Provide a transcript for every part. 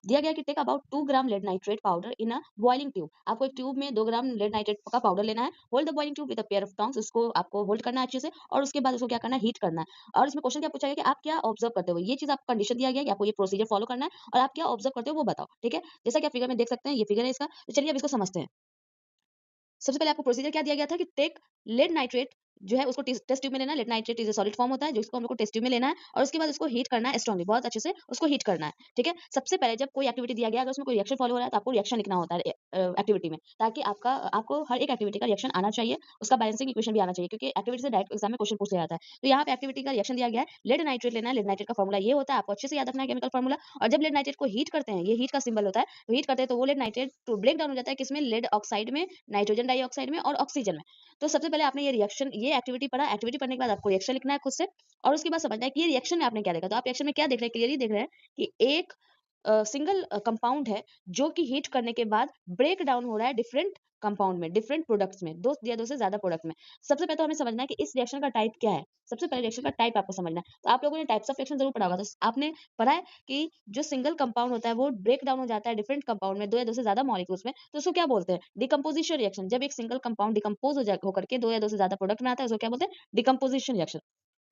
दिया गया कि take about 2 gram lead nitrate powder in a boiling tube. आपको एक ट्यूब में 2 ग्राम लेड नाइट्रेट का पाउडर लेना है। Hold the boiling tube with a pair of tongs, उसको आपको होल्ड करना है अच्छे से और उसके बाद उसको क्या करना है, हीट करना है। और इसमें क्वेश्चन क्या पूछा गया कि आप क्या ऑब्जर्व करते हो? ये चीज़ आपको कंडीशन दिया गया है कि आपको ये प्रोसीजर फॉलो करना है और आप क्या ऑब्जर्व करते हो वो बताओ, ठीक है? जैसा कि आप फिगर में देख सकते हैं, ये फिगर है इसका। तो चलिए अब इसको समझते हैं। सबसे पहले आपको प्रोसीजर क्या दिया गया था कि टेक लेड नाइट्रेट जो है उसको टेस्ट ट्यूब में लेना है। Lead nitrate is a solid form होता है जिसको हम लोग को टेस्ट ट्यूब में लेना है और उसके बाद उसको हीट करना है स्ट्रांगली, बहुत अच्छे से उसको हीट करना है, ठीक है। सबसे पहले जब कोई एक्टिविटी दिया गया, अगर उसमें कोई रिएक्शन फॉलो हो रहा है तो आपको रिएक्शन लिखना होता है एक्टिविटी में, ताकि आपको हर एक एक्टिविटी का रिएक्शन आना चाहिए, उसका बैलेंसिंग इक्वेशन भी आना चाहिए, क्योंकि एक्टिविटी से डायरेक्ट एग्जाम में क्वेश्चन पूछा जाता है। तो यहाँ पे एक्टिविटी का रिएक्शन दिया गया है, लेड नाइट्रेट लेना है। लेड नाइट्रेट का फॉर्मूला ये होता है, आपको अच्छे से याद रखना है केमिकल फॉर्मूला। और जब लेड नाइट्रेट को हीट करते हैं, ये हीट का सिंबल होता है, तो हीट करते हैं तो वो लेड नाइट्रेट तो ब्रेक डाउन हो जाता है किसमें, लेड ऑक्साइड में, नाइट्रोजन डाइऑक्साइड में और ऑक्सीजन में। तो सबसे पहले आपने ये एक्टिविटी पढ़ा। एक्टिविटी पढ़ने के बाद आपको रिएक्शन लिखना है खुद से और उसके बाद समझना है कि ये रिएक्शन में आपने क्या देखा। तो आप रिएक्शन में क्या देख रहे हैं, क्लियरली देख रहे हैं कि एक सिंगल कंपाउंड है जो कि हीट करने के बाद ब्रेक डाउन हो रहा है डिफरेंट कंपाउंड में, डिफरेंट प्रोडक्ट्स में, दो या दो से ज्यादा प्रोडक्ट में। सबसे पहले तो हमें समझना है कि इस रिएक्शन का टाइप क्या है। सबसे पहले रिएक्शन का टाइप आपको समझना है। तो आप लोगों ने टाइप्स ऑफ रिएक्शन जरूर पढ़ा होगा। तो आपने पढ़ा है कि जो सिंगल कंपाउंड होता है वो ब्रेक डाउन हो जाता है डिफरेंट कंपाउंड में, दो या दो से ज्यादा मॉलिक्यूल्स में, तो उसको क्या बोलते हैं, डिकम्पोजिशन रिएक्शन। जब एक सिंगल कंपाउंड डिकम्पोज होकर के दो या दो से ज्यादा प्रोडक्ट में आता है, उसको क्या बोलते हैं, डिकम्पोजिशन रिएक्शन।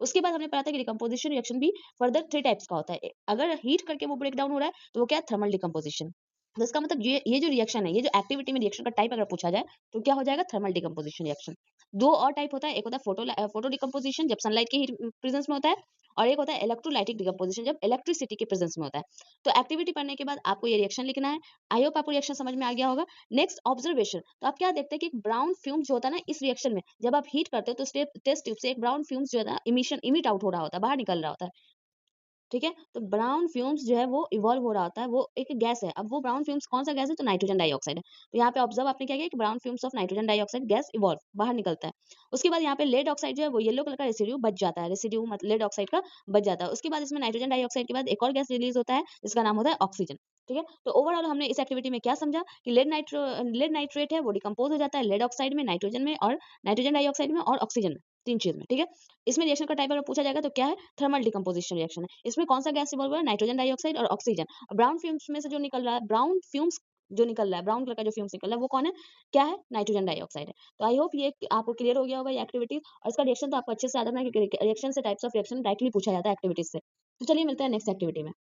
उसके बाद हमने पढ़ा था कि डिकम्पोजिशन रिएक्शन भी फर्दर 3 टाइप्स का होता है। अगर हीट करके वो ब्रेक डाउन हो रहा है, तो वो क्या है, थर्मल डिकम्पोजिशन। तो इसका मतलब ये जो रिएक्शन है, ये जो एक्टिविटी में रिएक्शन का टाइप अगर पूछा जाए, तो क्या हो जाएगा, थर्मल डिकम्पोजिशन रिएक्शन। 2 और टाइप होता है, एक होता है फोटो डिकम्पोजिशन, जब सनलाइट की हीट प्रेजेंस में होता है, और एक होता है इलेक्ट्रोलाइटिक डिकम्पोजिशन, जब इलेक्ट्रिसिटी के प्रेजेंस में होता है। तो एक्टिविटी पढ़ने के बाद आपको ये रिएक्शन लिखना है। आई होप आपको रिएक्शन समझ में आ गया होगा। नेक्स्ट ऑब्जर्वेशन, तो आप क्या देखते हैं कि एक ब्राउन फ्यूम्स जो होता है ना इस रिएक्शन में, जब आप हीट करते हो तो टेस्ट ट्यूब से एक ब्राउन फ्यूम्स जो है ना इमिट आउट हो रहा होता है, बाहर निकल रहा होता है, ठीक है। तो ब्राउन फ्यूम्स जो है वो इवॉल्व हो रहा होता है, वो एक गैस है। अब वो ब्राउन फ्यूम्स कौन सा गैस है, तो नाइट्रोजन डाइऑक्साइड है। तो यहाँ पे ऑब्जर्व आपने क्या किया कि brown fumes of nitrogen dioxide gas evolve बाहर निकलता है। उसके बाद यहाँ पे लेड ऑक्साइड जो है वो येलो कलर का रेसिड्यू बच जाता है, रेसिड्यू मतलब लेड ऑक्साइड का बच जाता है। उसके बाद इसमें नाइट्रोजन डाइऑक्साइड के बाद एक और गैस रिलीज होता है जिसका नाम होता है ऑक्सीजन, ठीक है। तो ओवरऑल हमने इस एक्टिविटी में क्या समझा कि लेड नाइट्रेट है वो डिकम्पोज हो जाता है लेड ऑक्साइड में, नाइट्रोजन में और नाइट्रोजन डाइऑक्साइड में और ऑक्सीजन में, 3 चीज में, ठीक है। इसमें रिएक्शन का टाइप अगर पूछा जाएगा तो क्या है, थर्मल डिकम्पोजिशन रिएक्शन है। इसमें कौन सा गैस इवॉल्व हुआ है, नाइट्रोजन डाइऑक्साइड और ऑक्सीजन। ब्राउन फ्यूम्स में से जो निकल रहा है, ब्राउन फ्यूम्स जो निकल रहा है, ब्राउन कलर का जो फ्यूम्स निकल रहा है वो कौन है, क्या है, नाइट्रोजन डाइऑक्साइड है। तो आई होप ये आपको क्लियर हो गया होगा ये एक्टिविटीज, और इसका रिएक्शन तो आपको अच्छे से याद रखना है क्योंकि रिएक्शन से टाइप्स ऑफ रिएक्शन डायरेक्टली पूछा जाता है एक्टिविटीज से। तो चलिए मिलते हैं नेक्स्ट एक्टिविटी में।